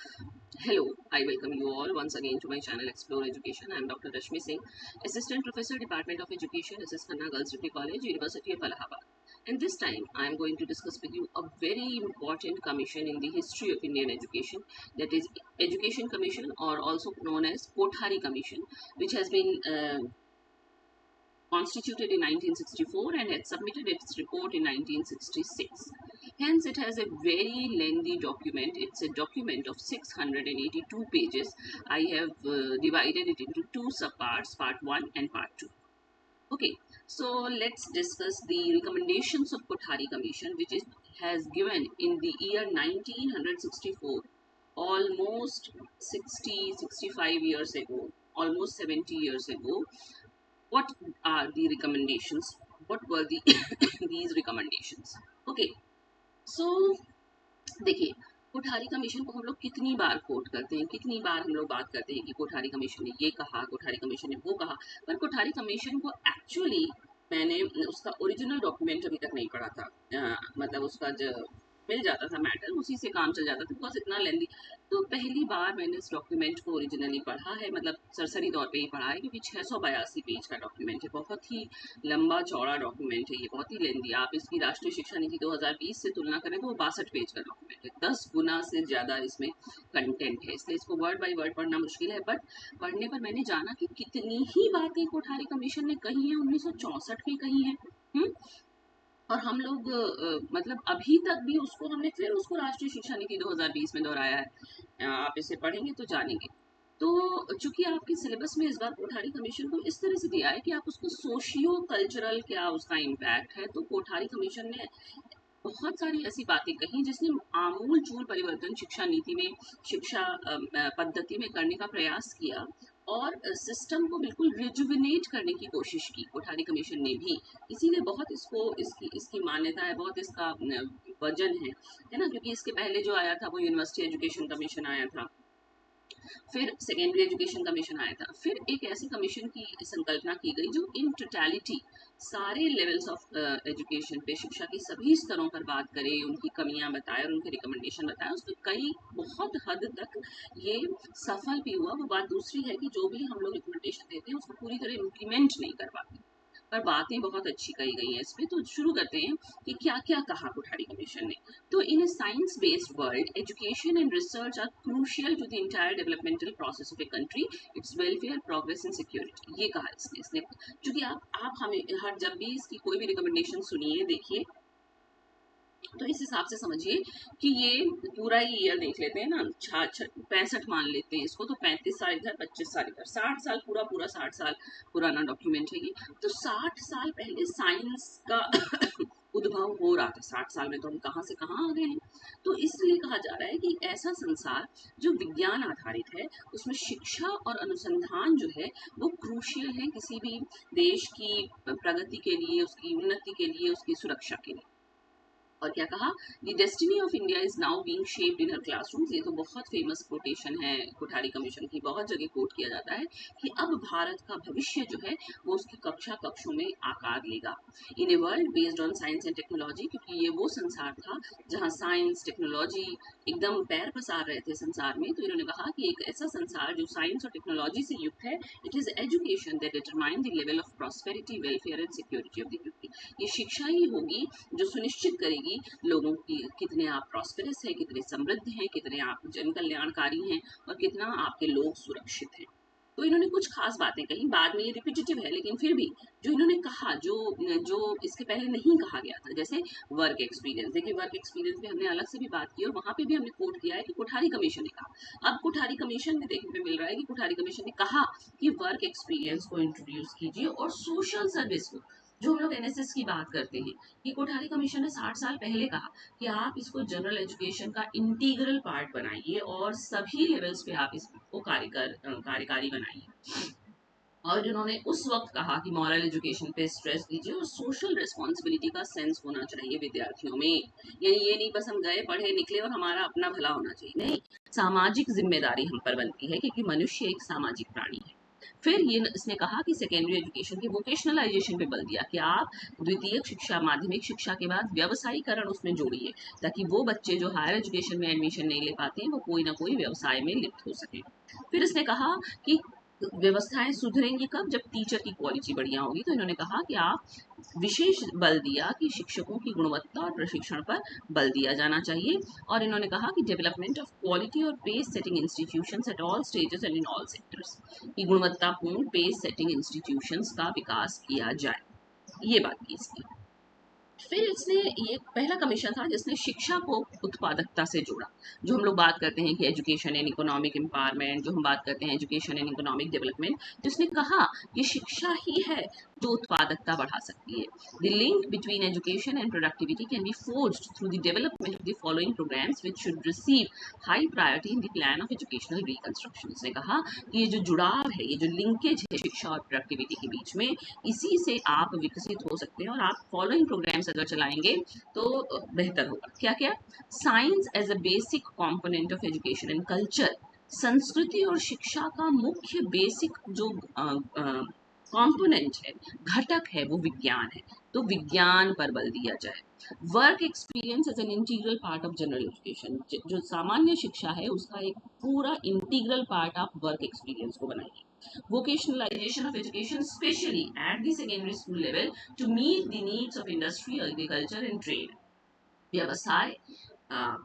Hello, I welcome you all once again to my channel Explore Education. I am Dr. Rashmi Singh, Assistant Professor, Department of Education, SS Khanna Girls Degree College, University of Allahabad. And this time I am going to discuss with you a very important commission in the history of Indian education, that is Education Commission, or also known as Kothari Commission, which has been constituted in 1964 and had submitted its report in 1966. Hence, it has a very lengthy document. It's a document of 682 pages. I have divided it into two subparts, part 1 and part 2. Okay, so let's discuss the recommendations of Kothari Commission, which has given in the year 1964, almost 65 years ago, almost 70 years ago. What are the recommendations? What were the these recommendations? Okay, so देखिए, Kothari commission को हम लोग कितनी बार coat करते हैं, कितनी बार हम लोग बात करते हैं कि कोठारी कमीशन ने ये कहा, कोठारी कमीशन ने वो कहा, पर कोठारी कमीशन को एक्चुअली मैंने उसका ओरिजिनल डॉक्यूमेंट अभी तक नहीं पढ़ा था। मतलब उसका जो मिल जाता था मैटर, उसी से काम चल जाता था, बिकॉज इतना लेंदी। तो पहली बार मैंने इस डॉक्यूमेंट को ओरिजिनली पढ़ा है, मतलब सरसरी तौर पे ही पढ़ा है, क्योंकि 682 पेज का डॉक्यूमेंट है, बहुत ही लंबा चौड़ा डॉक्यूमेंट है, ये बहुत ही लेंदी। आप इसकी राष्ट्रीय शिक्षा नीति 2020 से तुलना करें तो वो 62 पेज का डॉक्यूमेंट है, 10 गुना से ज़्यादा इसमें कंटेंट है, इसलिए इसको वर्ड बाय वर्ड पढ़ना मुश्किल है। बट पढ़ने पर मैंने जाना कि कितनी ही बातें कोठारी कमीशन ने कही हैं, 1964 में कही हैं। और हम लोग मतलब अभी तक भी उसको हमने फिर उसको राष्ट्रीय शिक्षा नीति 2020 में दोहराया है। आप इसे पढ़ेंगे तो जानेंगे। तो चूंकि आपके सिलेबस में इस बार कोठारी कमीशन को इस तरह से दिया है कि आप उसको सोशियो कल्चरल क्या उसका इम्पैक्ट है, तो कोठारी कमीशन ने बहुत सारी ऐसी बातें कही जिसने आमूल चूल परिवर्तन शिक्षा नीति में, शिक्षा पद्धति में करने का प्रयास किया, और सिस्टम को बिल्कुल रिजुविनेट करने की कोशिश की कोठारी कमीशन ने भी। इसीलिए बहुत इसको इसकी इसकी मान्यता है, बहुत इसका वजन है ना, क्योंकि इसके पहले जो आया था वो यूनिवर्सिटी एजुकेशन कमीशन आया था, फिर सेकेंडरी एजुकेशन कमीशन आया था, फिर एक ऐसे कमीशन की संकल्पना की गई जो इन टोटलिटी सारे लेवल्स ऑफ एजुकेशन पे, शिक्षा के सभी स्तरों पर बात करे, उनकी कमियां बताए और उनके रिकमेंडेशन बताए। उसमें कई बहुत हद तक ये सफल भी हुआ। वो बात दूसरी है कि जो भी हम लोग रिकमेंडेशन देते हैं उसको पूरी तरह इम्प्लीमेंट नहीं कर पाते, पर बातें बहुत अच्छी कही गई हैं इसमें। तो शुरू करते हैं कि क्या क्या कहा कोठारी कमीशन ने। तो in a science based world, education and research are crucial to the entire developmental process of a country, its welfare, progress and security. ये कहा इसने क्योंकि आप हमें हर जब भी इसकी कोई भी रिकमेंडेशन सुनिए, देखिए, तो इस हिसाब से समझिए कि ये पूरा ही ईयर देख लेते हैं ना, 65 मान लेते हैं इसको, तो 35 साल इधर, 25 साल इधर, 60 साल पूरा पूरा 60 साल पुराना डॉक्यूमेंट है ये। तो 60 साल पहले साइंस का उद्भव हो रहा था। 60 साल में तो हम कहाँ से कहाँ आ गए हैं। तो इसलिए कहा जा रहा है कि ऐसा संसार जो विज्ञान आधारित है, उसमें शिक्षा और अनुसंधान जो है वो क्रूशियल है किसी भी देश की प्रगति के लिए, उसकी उन्नति के लिए, उसकी सुरक्षा के लिए। और क्या कहा, the destiny of India is now being shaped in her classrooms. ये तो बहुत फेमस कोटेशन है कोठारी कमीशन की, बहुत जगह कोट किया जाता है कि अब भारत का भविष्य जो है वो उसकी कक्षा कक्षों में आकार लेगा। In a world based on science and technology, क्योंकि ये वो संसार था जहाँ साइंस टेक्नोलॉजी एकदम पैर पसार रहे थे संसार में। तो इन्होंने कहा कि एक ऐसा संसार जो साइंस और टेक्नोलॉजी से युक्त है, it is education that determine the level of prosperity, welfare and security of the people. ये शिक्षा ही होगी जो सुनिश्चित करेगी लोगों की कितने आप प्रॉस्पेरस हैं, कितने समृद्ध हैं, कितने आप जन कल्याणकारी हैं, और कितना आपके लोग सुरक्षित हैं। तो इन्होंने कुछ खास बातें कही, बाद में ये रिपीटेटिव है, लेकिन फिर भी जो इन्होंने कहा, जो जो इसके पहले नहीं कहा गया था, जैसे वर्क एक्सपीरियंस। देखिए, वर्क एक्सपीरियंस पे हमने अलग से भी बात की और वहां पे भी हमने कोट किया है कि कोठारी कमीशन ने कहा। अब कोठारी कमीशन में देखने को मिल रहा है कि कोठारी कमीशन ने कहा कि वर्क एक्सपीरियंस को इंट्रोड्यूस कीजिए, और सोशल सर्विस को, जो हम लोग एनएसएस की बात करते हैं, कि कोठारी कमीशन ने 60 साल पहले कहा कि आप इसको जनरल एजुकेशन का इंटीग्रल पार्ट बनाइए और सभी लेवल्स पे आप इसको कार्यकारी बनाइए। और जिन्होंने उस वक्त कहा कि मॉरल एजुकेशन पे स्ट्रेस दीजिए और सोशल रिस्पॉन्सिबिलिटी का सेंस होना चाहिए विद्यार्थियों में। यानी ये नहीं बस हम गए, पढ़े, निकले और हमारा अपना भला होना चाहिए, नहीं, सामाजिक जिम्मेदारी हम पर बनती है, क्योंकि मनुष्य एक सामाजिक प्राणी है। फिर ये इसने कहा कि सेकेंडरी एजुकेशन के वोकेशनलाइजेशन पे बल दिया कि आप द्वितीयक शिक्षा माध्यमिक शिक्षा के बाद व्यवसायीकरण उसमें जोड़िए, ताकि वो बच्चे जो हायर एजुकेशन में एडमिशन नहीं ले पाते हैं वो कोई ना कोई व्यवसाय में लिप्त हो सके। फिर इसने कहा कि व्यवस्थाएं सुधरेंगी कब, जब टीचर की क्वालिटी बढ़िया होगी। तो इन्होंने कहा कि आप विशेष बल दिया कि शिक्षकों की गुणवत्ता और प्रशिक्षण पर बल दिया जाना चाहिए। और इन्होंने कहा कि डेवलपमेंट ऑफ क्वालिटी और pace setting institutions at all stages and in all sectors, की गुणवत्तापूर्ण पेस सेटिंग इंस्टीट्यूशंस का विकास किया जाए। ये बात की इसकी। फिर इसने ये पहला कमीशन था जिसने शिक्षा को उत्पादकता से जोड़ा। जो हम लोग बात करते हैं कि एजुकेशन एंड इकोनॉमिक एम्पावरमेंट, जो हम बात करते हैं एजुकेशन एंड इकोनॉमिक डेवलपमेंट, तो इसने कहा कि शिक्षा ही है जो उत्पादकता बढ़ा सकती है। The link between education and productivity can be forged through the development of the following programmes which should receive high priority in the plan of educational reconstruction. इसने कहा कि ये जो जुड़ाव है, ये जो लिंकेज है शिक्षा और प्रोडक्टिविटी के बीच में, इसी से आप विकसित हो सकते हैं और आप फॉलोइंग प्रोग्राम्स अगर चलाएंगे तो बेहतर होगा। क्या क्या? Science as a basic component of education and culture, संस्कृति और शिक्षा का मुख्य बेसिक जो कंपोनेंट है, घटक है, वो विज्ञान है, तो विज्ञान पर बल दिया जाए। Work experience as an integral part of general education, जो सामान्य शिक्षा है उसका एक पूरा इंटीग्रल पार्ट आप वर्क एक्सपीरियंस को बनाइए। Vocationalization of education, especially at the secondary school level, to meet the needs of industry, agriculture and trade. व्यवसाय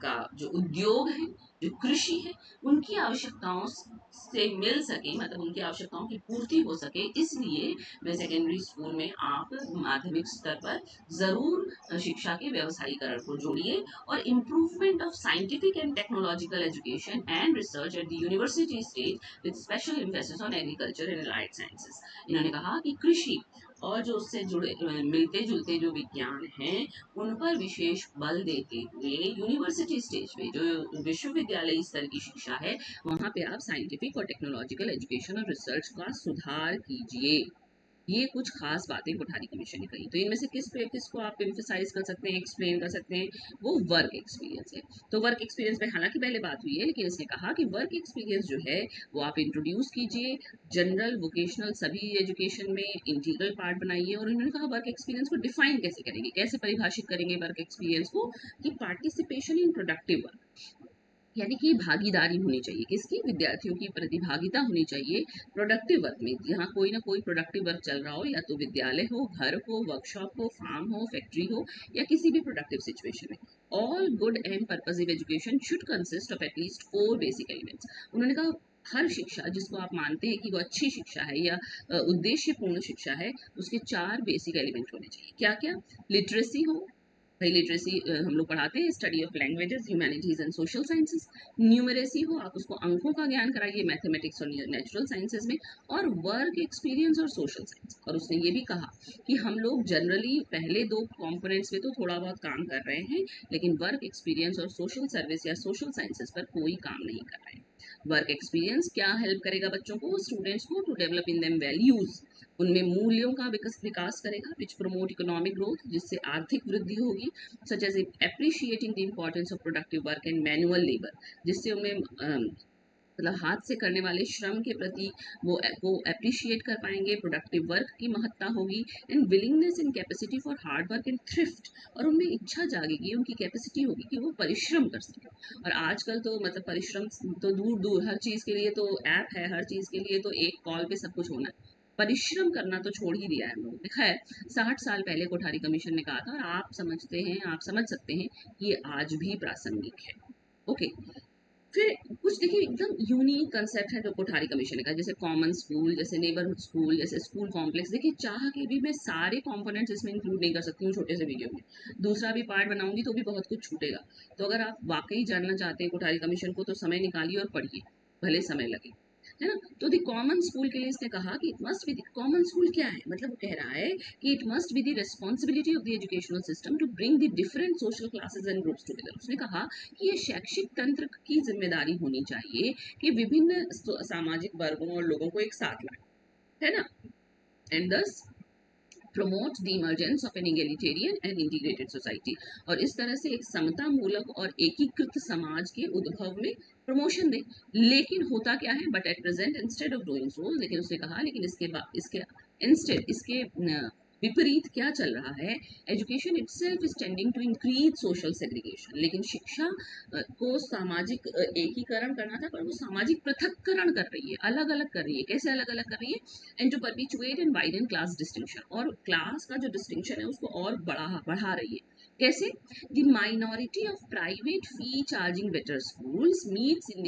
का जो उद्योग है, जो कृषि है, उनकी आवश्यकताओं से मिल सके, मतलब उनकी आवश्यकताओं की पूर्ति हो सके, इसलिए मैं सेकेंडरी स्कूल में आप माध्यमिक स्तर पर जरूर शिक्षा के व्यवसायीकरण को जोड़िए। और improvement of scientific and technological education and research at the university stage with special emphasis on agriculture and allied sciences. इन्होंने कहा कि कृषि और जो उससे जुड़े मिलते जुलते जो विज्ञान हैं उन पर विशेष बल देते हुए यूनिवर्सिटी स्टेज पे, जो विश्वविद्यालय स्तर की शिक्षा है, वहाँ पे आप साइंटिफिक और टेक्नोलॉजिकल एजुकेशन और रिसर्च का सुधार कीजिए। ये कुछ खास बातें कोठारी कमीशन ने कही। तो इनमें से किसको आप एम्फेसाइज कर सकते हैं, एक्सप्लेन कर सकते हैं? वो वर्क एक्सपीरियंस है। तो वर्क एक्सपीरियंस पे हालांकि पहले बात हुई है, लेकिन इसने कहा कि वर्क एक्सपीरियंस जो है वो आप इंट्रोड्यूस कीजिए, जनरल वोकेशनल सभी एजुकेशन में इंटीग्रल पार्ट बनाइए। और उन्होंने कहा वर्क एक्सपीरियंस को डिफाइन कैसे करेंगे, कैसे परिभाषित करेंगे वर्क एक्सपीरियंस को, कि पार्टिसिपेशन इन प्रोडक्टिव वर्क, यानी कि भागीदारी होनी चाहिए, किसकी? विद्यार्थियों की प्रतिभागिता होनी चाहिए प्रोडक्टिव वर्क में। जहाँ कोई ना कोई प्रोडक्टिव वर्क चल रहा हो, या तो विद्यालय हो, घर हो, वर्कशॉप हो, फार्म हो, फैक्ट्री हो, या किसी भी प्रोडक्टिव सिचुएशन में। All good and purposive education should consist of at least 4 basic elements. उन्होंने कहा हर शिक्षा जिसको आप मानते हैं कि वो अच्छी शिक्षा है या उद्देश्यपूर्ण शिक्षा है, उसके 4 बेसिक एलिमेंट होने चाहिए। क्या क्या? लिटरेसी हो, भाई लिटरेसी हम लोग पढ़ाते हैं, study of languages, humanities and social sciences. Numeracy हो, आप उसको अंकों का ज्ञान कराइए मैथमेटिक्स और नेचुरल साइंसेज में। और वर्क एक्सपीरियंस और सोशल साइंस। और उसने ये भी कहा कि हम लोग जनरली पहले 2 कंपोनेंट्स में तो थोड़ा बहुत काम कर रहे हैं, लेकिन वर्क एक्सपीरियंस और सोशल सर्विस या सोशल साइंसेज पर कोई काम नहीं कर रहे हैं। वर्क एक्सपीरियंस क्या हेल्प करेगा बच्चों को, स्टूडेंट्स को? To develop in them values, उनमें मूल्यों का विकास करेगा, विच प्रमोट इकोनॉमिक ग्रोथ, जिससे आर्थिक वृद्धि होगी, such as appreciating the importance of productive work and manual labour, जिससे उनमें मतलब हाथ से करने वाले श्रम के प्रति वो एप्रिशिएट कर पाएंगे, प्रोडक्टिव वर्क की महत्ता होगी। And willingness and capacity for hard work and thrift, और उनमें इच्छा जागेगी, उनकी कैपेसिटी होगी कि वो परिश्रम कर सकें। और आजकल तो मतलब परिश्रम तो दूर दूर, हर चीज़ के लिए तो ऐप है, हर चीज़ के लिए तो एक कॉल पे सब कुछ होना है। परिश्रम करना तो छोड़ ही दिया है हम लोगों ने। खैर 60 साल पहले कोठारी कमीशन ने कहा था, और आप समझते हैं, आप समझ सकते हैं कि ये आज भी प्रासंगिक है। ओके। फिर कुछ देखिए एकदम यूनिक कंसेप्ट है जो कोठारी कमीशन ने कहा, जैसे कॉमन स्कूल, जैसे नेबरहुड स्कूल, जैसे स्कूल कॉम्प्लेक्स। देखिए चाह के भी मैं सारे कंपोनेंट्स इसमें इंक्लूड नहीं कर सकती हूँ छोटे से वीडियो में, दूसरा भी पार्ट बनाऊंगी तो भी बहुत कुछ छूटेगा। तो अगर आप वाकई जानना चाहते हैं कोठारी कमीशन को, तो समय निकालिए और पढ़िए, भले समय लगे, है ना। तो द कॉमन स्कूल के लिए इसने कहा कि it must be, common school क्या है, मतलब वो कह रहा है कि it must be the responsibility of the educational system to bring the different social classes and groups together. उसने कहा कि ये शैक्षिक तंत्र की जिम्मेदारी होनी चाहिए कि विभिन्न सामाजिक वर्गों और लोगों को एक साथ लाए, है ना। And thus promote the emergence of an egalitarian and integrated society, और इस तरह से एक समता मूलक और एकीकृत समाज के उद्भव में प्रमोशन दे। लेकिन होता क्या है, but at present instead of doing so, लेकिन उसने कहा लेकिन इसके इंस्टेड, इसके विपरीत क्या चल रहा है, education itself is tending to increase social segregation, लेकिन शिक्षा को सामाजिक एकीकरण करना था, पर वो सामाजिक पृथक्करण कर रही है, अलग अलग कर रही है। कैसे अलग अलग कर रही है, and to perpetuate and widen class distinction, और क्लास का जो डिस्टिंक्शन है उसको और बढ़ा रही है। कैसे, the minority of private fee charging better schools meet in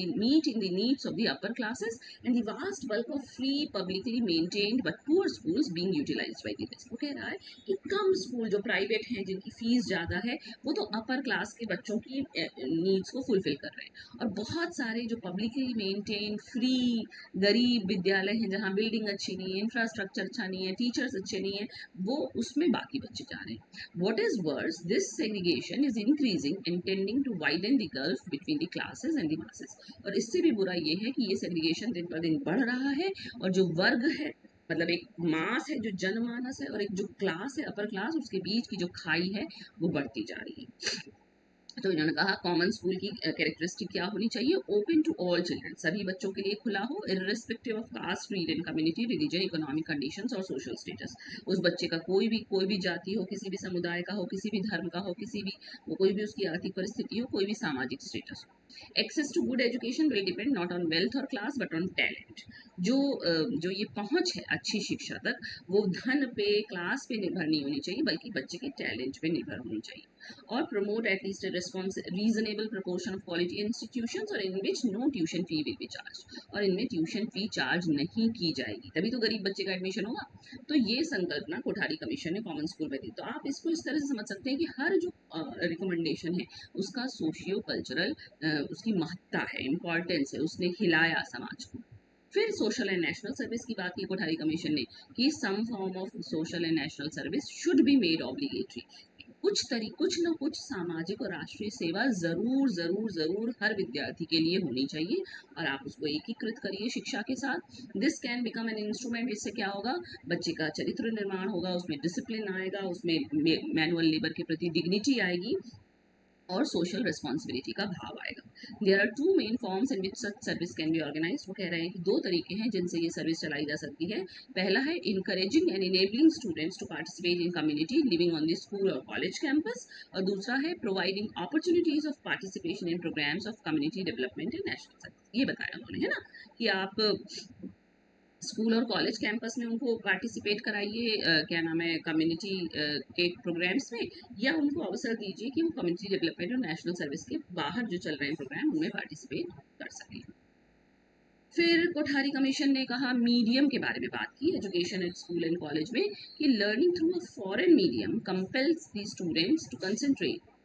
the needs of the upper classes and the vast bulk of free publicly maintained but poor schools being utilised by the rest. वो कह रहा है कि कम school जो private हैं, जिनकी fees ज़्यादा है, वो तो अपर क्लास के बच्चों की नीड्स को फुलफिल कर रहे हैं, और बहुत सारे जो पब्लिकली मेंटेन फ्री गरीब विद्यालय हैं, जहाँ बिल्डिंग अच्छी नहीं है, इंफ्रास्ट्रक्चर अच्छा नहीं है, टीचर्स अच्छे नहीं है, वो उसमें बाकी बच्चे जा रहे हैं। What is worse, this segregation is increasing and tending to widen the gulf between the classes and the masses, और इससे भी बुरा ये है कि ये सेग्रीगेशन दिन पर दिन बढ़ रहा है, और जो वर्ग है, मतलब एक मास है जो जनमानस है, और एक जो क्लास है अपर क्लास, उसके बीच की जो खाई है वो बढ़ती जा रही है। तो इन्होंने कहा कॉमन स्कूल की कैरेक्टरिस्टिक क्या होनी चाहिए, ओपन टू ऑल चिल्ड्रन, सभी बच्चों के लिए खुला हो, irrespective of caste, creed and community, religion, economic conditions और सोशल स्टेटस। उस बच्चे का कोई भी जाति हो, किसी भी समुदाय का हो, किसी भी धर्म का हो, किसी भी वो कोई भी उसकी आर्थिक परिस्थिति हो, कोई भी सामाजिक स्टेटस हो। Access to good education will depend not on wealth और क्लास बट ऑन टैलेंट। जो ये पहुंच है अच्छी शिक्षा तक, वो धन पे, क्लास पे निर्भर नहीं होनी चाहिए, बल्कि बच्चे के टैलेंट पे निर्भर होनी चाहिए। और promote at least a reasonable proportion of quality institutions, और in which no tuition fee will be charged, और इनमें ट्यूशन फी चार्ज नहीं की जाएगी, तभी तो गरीब बच्चे का एडमिशन होगा। तो ये संकल्पना कोठारी कमीशन ने कॉमन स्कूल में दी। तो आप इसको इस तरह से समझ सकते हैं कि हर जो रिकमेंडेशन है उसका सोशियो कल्चरल उसकी महत्ता है, इम्पॉर्टेंस है, उसने हिलाया समाज को। फिर सोशल एंड नेशनल सर्विस की बात की कोठारी कमीशन ने, कि some form of social and national service should be made obligatory, कुछ ना कुछ सामाजिक और राष्ट्रीय सेवा जरूर जरूर जरूर हर विद्यार्थी के लिए होनी चाहिए, और आप उसको एकीकृत करिए शिक्षा के साथ। This can become an instrument, इससे क्या होगा, बच्चे का चरित्र निर्माण होगा, उसमें डिसिप्लिन आएगा, उसमें मैनुअल लेबर के प्रति डिग्निटी आएगी, और सोशल रिस्पॉन्सिबिलिटी का भाव आएगा। There are two main forms in which such service can be organise. वो कह रहे हैं कि दो तरीके हैं जिनसे ये सर्विस चलाई जा सकती है। पहला है encouraging and enabling students to participate in community living on the school और कॉलेज कैंपस, और दूसरा है providing opportunities of participation in programmes of community development and national service. ये बताया उन्होंने, है ना, कि आप स्कूल और कॉलेज कैंपस में उनको पार्टिसिपेट कराइए, क्या नाम है, कम्युनिटी के प्रोग्राम्स में, या उनको अवसर दीजिए कि वो कम्युनिटी डेवलपमेंट और नेशनल सर्विस के बाहर जो चल रहे हैं प्रोग्राम, उनमें पार्टिसिपेट कर सकें। फिर कोठारी कमीशन ने कहा, मीडियम के बारे में बात की education at school and college में, कि learning through a foreign medium compels the students to concentrate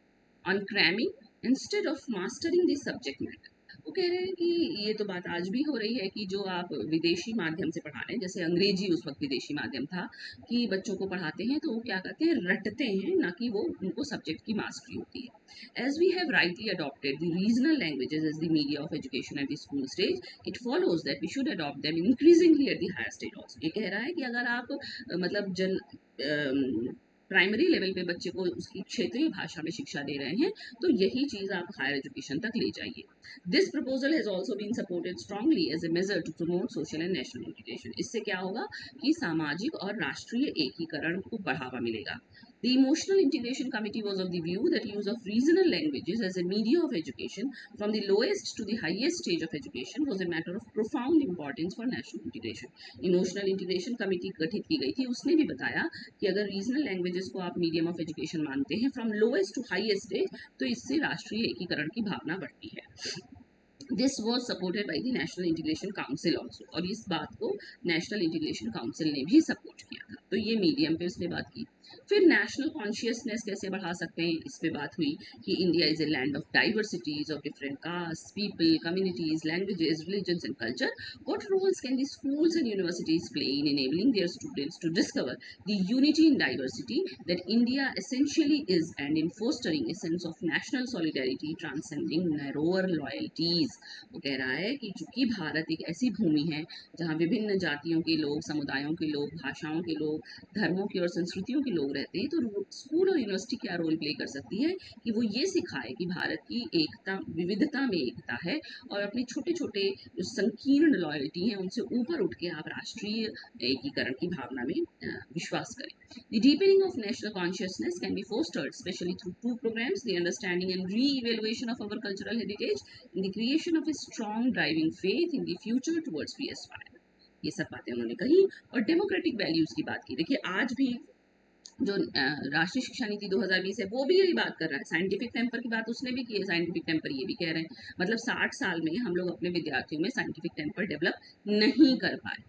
on cramming instead of mastering the subject matter. वो कह रहे हैं कि ये तो बात आज भी हो रही है कि जो आप विदेशी माध्यम से पढ़ा रहे हैं, जैसे अंग्रेजी उस वक्त विदेशी माध्यम था, कि बच्चों को पढ़ाते हैं तो वो क्या करते हैं, रटते हैं, ना कि वो उनको सब्जेक्ट की मास्टरी होती है। As we have rightly adopted the regional languages as the media of education at the school stage, it follows that we should adopt them increasingly at the higher stage also. ये कह रहा है कि अगर आप मतलब प्राइमरी लेवल पे बच्चे को उसकी क्षेत्रीय भाषा में शिक्षा दे रहे हैं, तो यही चीज़ आप हायर एजुकेशन तक ले जाइए। This proposal has also been supported strongly as a measure to promote social and national integration. इससे क्या होगा कि सामाजिक और राष्ट्रीय एकीकरण को बढ़ावा मिलेगा। The Emotional Integration Committee was of the view that use of regional languages as a media of education from the lowest to the highest stage of education was a matter of profound importance for national integration. Emotional Integration Committee गठित की गई थी, उसने भी बताया कि अगर regional languages को आप मीडियम ऑफ एजुकेशन मानते हैं from lowest to highest stage, तो इससे राष्ट्रीय एकीकरण की भावना बढ़ती है। This was supported by the national integration council also, और इस बात को नेशनल इंटीग्रेशन काउंसिल ने भी सपोर्ट किया था। तो ये मीडियम पे उसने बात की। फिर नेशनल कॉन्शियसनेस कैसे बढ़ा सकते हैं, इस पे बात हुई कि India is a land of diversities of different caste, people, communities, languages, religions and culture. What roles can the schools and universities play in enabling their students to discover the unity in diversity that India essentially is, and in fostering a sense of national solidarity transcending narrower loyalties. वो कह रहा है कि चूंकि भारत एक ऐसी भूमि है जहाँ विभिन्न जातियों के लोग, समुदायों के लोग, भाषाओं के लोग, धर्मों के और संस्कृतियों के लोग रहते हैं, तो स्कूल और यूनिवर्सिटी क्या रोल प्ले कर सकती है कि वो ये सिखाए कि भारत की एकता विविधता में एकता है, और अपने छोटे छोटे जो संकीर्ण लॉयल्टी हैं उनसे ऊपर उठ के आप राष्ट्रीय एकीकरण की भावना में विश्वास करें. The deepening of national consciousness can be fostered, especially through two programs: the understanding and re-evaluation of our cultural heritage, and the creation of a strong driving faith in the future towards PS5. ये सब बातें उन्होंने कही और democratic values की बात की. देखिए आज भी जो राष्ट्रीय शिक्षा नीति 2020 है वो भी यही बात कर रहा है. साइंटिफिक टेम्पर की बात उसने भी की है, साइंटिफिक टेम्पर ये भी कह रहे हैं. मतलब 60 साल में हम लोग अपने विद्यार्थियों में साइंटिफिक टेम्पर डेवलप नहीं कर पाए.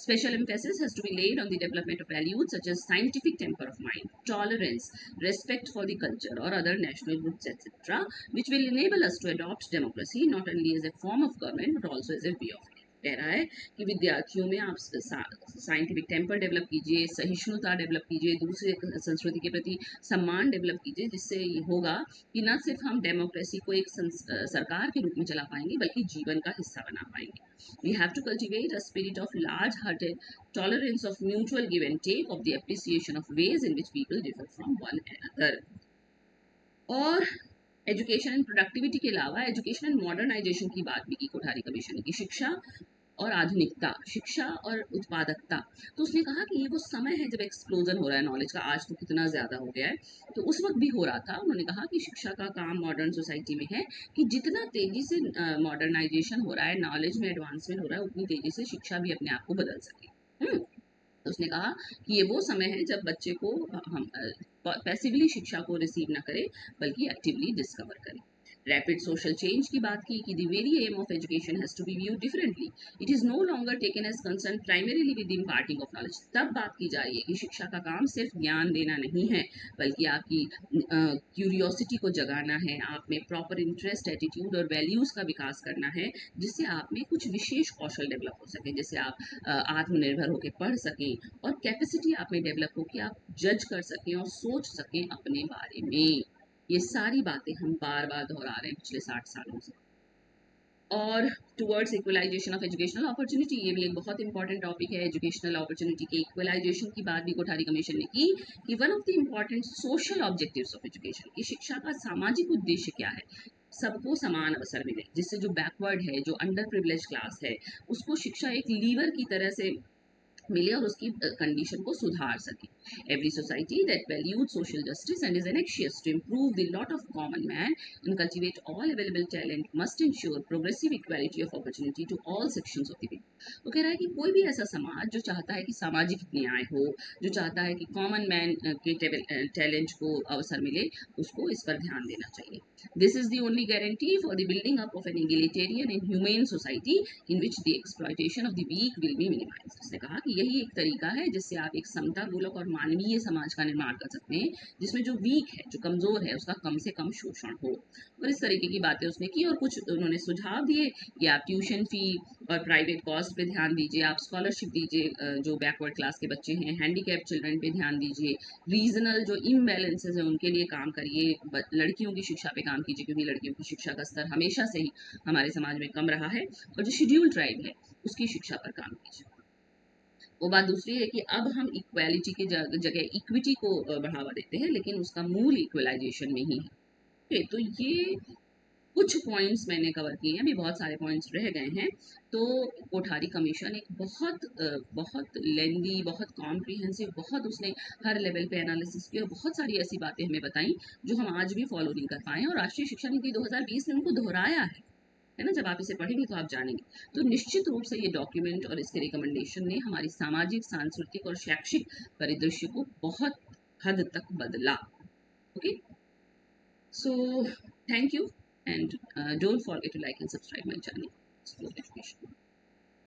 Special emphasis has to be laid on the development of values such as scientific temper of mind, tolerance, respect for the culture or other national groups, etc., which will enable us to adopt democracy not only as a form of government but also as a way of life. कह रहा है कि विद्यार्थियों में आप scientific temper develop कीजिए, सहिष्णुता develop कीजिए, दूसरे संस्कृति के प्रति सम्मान डेवलप कीजिए, जिससे ये होगा कि न सिर्फ हम डेमोक्रेसी को एक सरकार के रूप में चला पाएंगे बल्कि जीवन का हिस्सा बना पाएंगे. We have to cultivate a spirit of large-hearted tolerance of mutual give and take, of the appreciation of ways in which people differ from one another. और एजुकेशन एंड प्रोडक्टिविटी के अलावा एजुकेशन एंड मॉडर्नाइजेशन की बात भी की Kothari commission ने, की शिक्षा और आधुनिकता, शिक्षा और उत्पादकता. तो उसने कहा कि ये वो समय है जब एक्सप्लोजन हो रहा है नॉलेज का. आज तो कितना ज़्यादा हो गया है, तो उस वक्त भी हो रहा था. उन्होंने कहा कि शिक्षा का काम मॉडर्न सोसाइटी में है कि जितना तेज़ी से मॉडर्नाइजेशन हो रहा है, नॉलेज में एडवांसमेंट हो रहा है, उतनी तेज़ी से शिक्षा भी अपने आप को बदल सके. तो उसने कहा कि ये वो समय है जब बच्चे को हम पैसिवली शिक्षा को रिसीव ना करें बल्कि एक्टिवली डिस्कवर करें. रैपिड सोशल चेंज की बात की कि the very aim of education has to be view differently. It is no longer taken as concern primarily with imparting of knowledge. तब बात की जा रही है कि शिक्षा का काम सिर्फ ज्ञान देना नहीं है बल्कि आपकी क्यूरियोसिटी को जगाना है, आप में प्रॉपर इंटरेस्ट, एटीट्यूड और वैल्यूज़ का विकास करना है, जिससे आप में कुछ विशेष कौशल डेवलप हो सके, जिससे आप आत्मनिर्भर होकर पढ़ सकें और कैपेसिटी आप में डेवलप हो कि आप जज कर सकें और सोच सकें अपने बारे में. ये सारी बातें हम बार बार दोहरा रहे हैं पिछले 60 सालों से. और towards equalisation of educational opportunity, ये भी एक बहुत इंपॉर्टेंट टॉपिक है. एजुकेशनल अपॉर्चुनिटी के इक्वलाइजेशन की बात भी कोठारी कमीशन ने की कि one of the important social objectives of education, की शिक्षा का सामाजिक उद्देश्य क्या है, सबको समान अवसर मिले, जिससे जो बैकवर्ड है, जो अंडर प्रिविलेज क्लास है, उसको शिक्षा एक लीवर की तरह से मिले और उसकी कंडीशन को सुधार सके. Every society that values social justice and is anxious to improve the lot of common man and cultivate all available talent must ensure progressive equality of opportunity to all sections of the people. वो कह रहा है कि कोई भी ऐसा समाज जो चाहता है कि सामाजिक न्याय हो, जो चाहता है कि कॉमन मैन के टैलेंट को अवसर मिले, उसको इस पर ध्यान देना चाहिए. This is the only guarantee for the building up of an egalitarian and humane society in which the exploitation of the weak will be minimized. उसने कहा कि यही एक तरीका है जिससे आप एक समता मूलक और मानवीय समाज का निर्माण कर सकते हैं, जिसमें जो वीक है, जो कमज़ोर है, उसका कम से कम शोषण हो. और इस तरीके की बातें उसने की और कुछ उन्होंने सुझाव दिए कि आप ट्यूशन फ़ी और प्राइवेट कॉस्ट पे ध्यान दीजिए, आप स्कॉलरशिप दीजिए जो बैकवर्ड क्लास के बच्चे हैं, हैंडीकैप चिल्ड्रन पे ध्यान दीजिए, रीजनल जो इम्बैलेंसेज हैं उनके लिए काम करिए, लड़कियों की शिक्षा पे काम कीजिए क्योंकि लड़कियों की शिक्षा का स्तर हमेशा से ही हमारे समाज में कम रहा है, और जो शेड्यूल ट्राइब है उसकी शिक्षा पर काम कीजिए. वो बात दूसरी है कि अब हम इक्वालिटी की जगह इक्विटी को बढ़ावा देते हैं, लेकिन उसका मूल इक्वलाइजेशन में ही है. तो ये कुछ पॉइंट्स मैंने कवर किए हैं, अभी बहुत सारे पॉइंट्स रह गए हैं. तो कोठारी कमीशन एक बहुत लेंदी, बहुत कॉम्प्रिहेंसिव, बहुत उसने हर लेवल पे एनालिसिस किया और बहुत सारी ऐसी बातें हमें बताई जो हम आज भी फॉलो नहीं कर पाए, और राष्ट्रीय शिक्षा नीति 2020 ने उनको दोहराया है ना. जब आप इसे पढ़ेंगे तो आप जानेंगे. तो निश्चित रूप से ये डॉक्यूमेंट और इसके रिकमेंडेशन ने हमारी सामाजिक, सांस्कृतिक और शैक्षिक परिदृश्य को बहुत हद तक बदला. Okay, so thank you and don't forget to like and subscribe my channel, Explore Education.